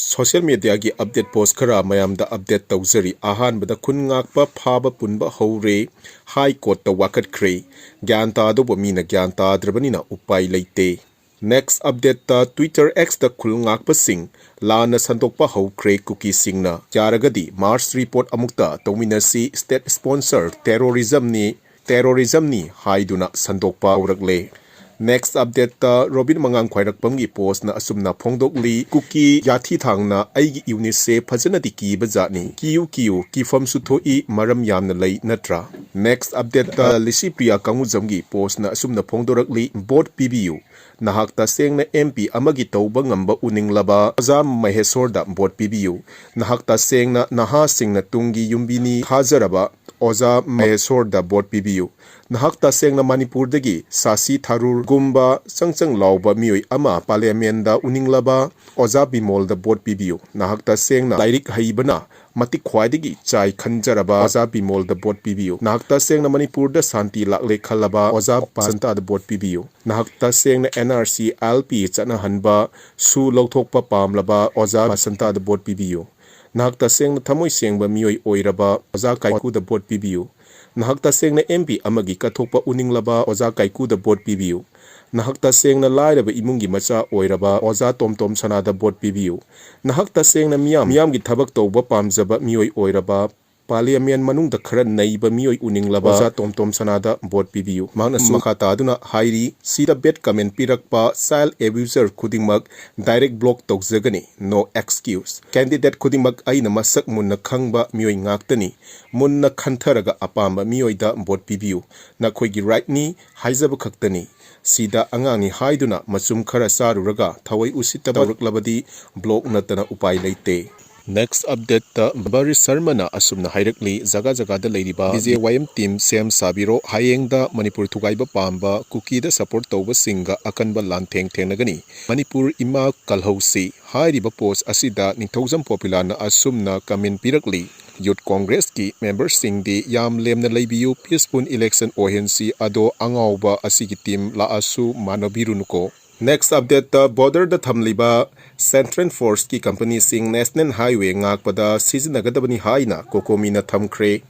social media gi update post khara mayam da update tawzari ahan bada khun ngak pa phaba punba hore high court ta wakat khre gyan ta do bo mina gyan ta drabani na upai leite next update ta Twitter X da khul ngak pa sing lana sandok pa ho khre cookie sing na charagadi Mars report amukta tawminasi state sponsor terrorism ni haiduna sandok pa urakle next update ta Robin mangang khwairak pamgi post na asumna phongdokli cookie yathi thangna aigi unit se phajana diki bajani kiu kifam su thoi maram yamna lei natra next update ta Licypriya kangujamgi post na asumna phongdorakli board PBU nahak ta sengna MP amagi tawba ngamba uninglaba azam mahesor da board PBU nahak ta sengna naha singna tungi yumbini hajaraba oza mahesor da board PBU nahak ta sengna Manipur dagi sasi tharur gumba sangchang lawba mioi ama parliament da uninglaba oza bimol da board PBU nahak ta sengna lairik haibana matik khwaidagi chai khanjaraba oza bimol da board PBU nahak ta sengna Manipur da santi lakle khalaba oza pasanta da board PBU nahak ta sengna NRC LP chana hanba su lawthokpa pamlaba oza pasanta da board PBU nahak ta sengna thamoi sengba mioi oiraba oza kaiku da board PBU nahak ta sengna MP amagi kathokpa uninglaba oza kaiku da board PBU nahak ta sengna lairaba imungi macha oiraba oza tomtom sana da board PBU nahak ta sengna miyam gi thabak tawba pamjaba mioi oiraba parliament manung da khara naiba mioi uninglaba oza tomtom sana da board PBU mangna sumakata aduna hairi sida bet comment pirakpa child abuser khudingmak direct block tawjagani no excuse candidate khudingmak aina masak munna khangba mioi ngaktani munna khantharaga apamba mioi da board PBU na khoigi right ni haijaba khaktani sida angangi haiduna machum khara saruraga thawai usita tawraklabadi block natana upai leite next update ta Barish Sarmana asumna hairakli jaga da leiriba BJYM team sem sabiro hayengda Manipur thugaiba pamba cookie da support tawba singa akanba lantheng thenagani Manipur ima kalhausi hairiba post asida ningthaujam Popilal na asumna comment pirakli Youth Congress ki members sing di yam lemna leibiu peaceful election ohensi ado angauba asigi team la asu manabirunuko next update the border da thamliba Central Force ki company sing National Highway ngak pada season nagadabani haina kokomina thamkhre